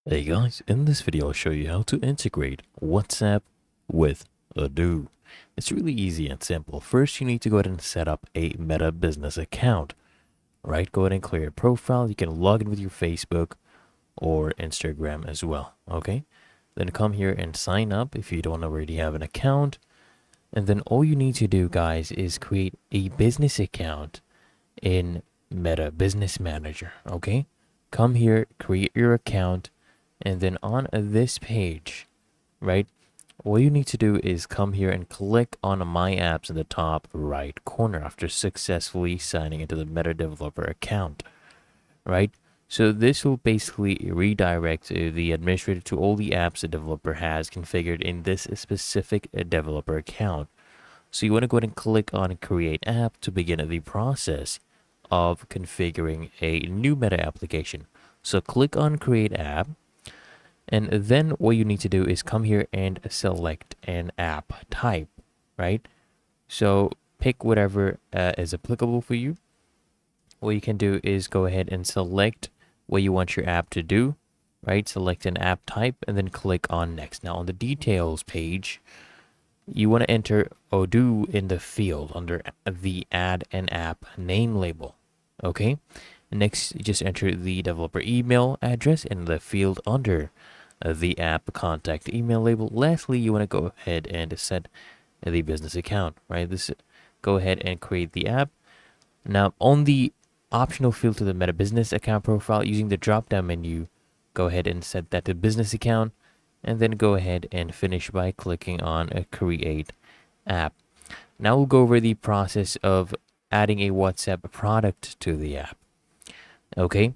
Hey guys, in this video I'll show you how to integrate WhatsApp with Odoo. It's really easy and simple. First, you need to go ahead and set up a Meta business account. Right, go ahead and clear your profile. You can log in with your Facebook or Instagram as well. Okay, then come here and sign up if you don't already have an account. And then all you need to do, guys, is create a business account in Meta Business Manager. Okay, come here, create your account. And then on this page, right, all you need to do is come here and click on My Apps in the top right corner after successfully signing into the Meta Developer account, right? So this will basically redirect the administrator to all the apps the developer has configured in this specific developer account. So you want to go ahead and click on Create App to begin the process of configuring a new Meta application. So click on Create App. And then what you need to do is come here and select an app type, right? So pick whatever is applicable for you. What you can do is go ahead and select what you want your app to do, right? Select an app type and then click on next. Now on the details page, you want to enter Odoo in the field under the add an app name label. Okay. Next, just enter the developer email address in the field under the app contact email label. Lastly, you want to go ahead and set the business account, right? Go ahead and create the app. Now, on the optional field to the Meta Business account profile, using the drop down menu, go ahead and set that to business account, and then go ahead and finish by clicking on Create App. Now we'll go over the process of adding a WhatsApp product to the app. Okay,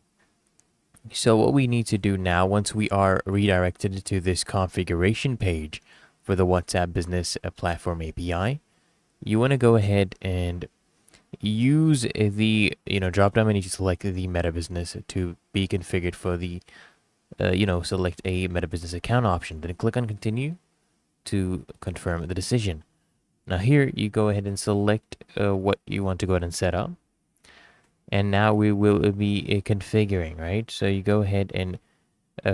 so what we need to do now, once we are redirected to this configuration page for the WhatsApp Business Platform API, you want to go ahead and use the drop down menu to select the Meta Business to be configured for the select a Meta Business account option. Then click on Continue to confirm the decision. Now here you go ahead and select what you want to go ahead and set up. And now we will be configuring, right? So you go ahead and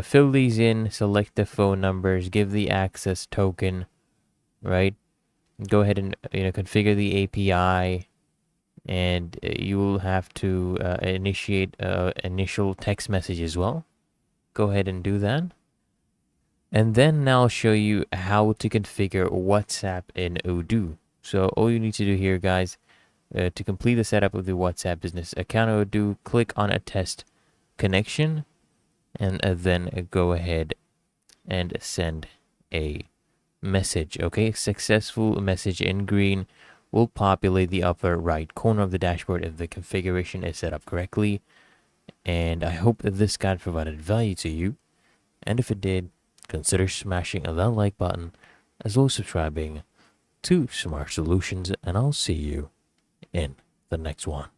fill these in, select the phone numbers, give the access token, right? Go ahead and configure the API, and you will have to initiate initial text message as well. Go ahead and do that. And then now I'll show you how to configure WhatsApp in Odoo. So all you need to do here, guys, to complete the setup of the WhatsApp business account Odoo, click on a test connection, and then go ahead and send a message. Okay, successful message in green will populate the upper right corner of the dashboard if the configuration is set up correctly. And I hope that this guide provided value to you. And if it did, consider smashing that like button as well as subscribing to Smart Solutions, and I'll see you in the next one.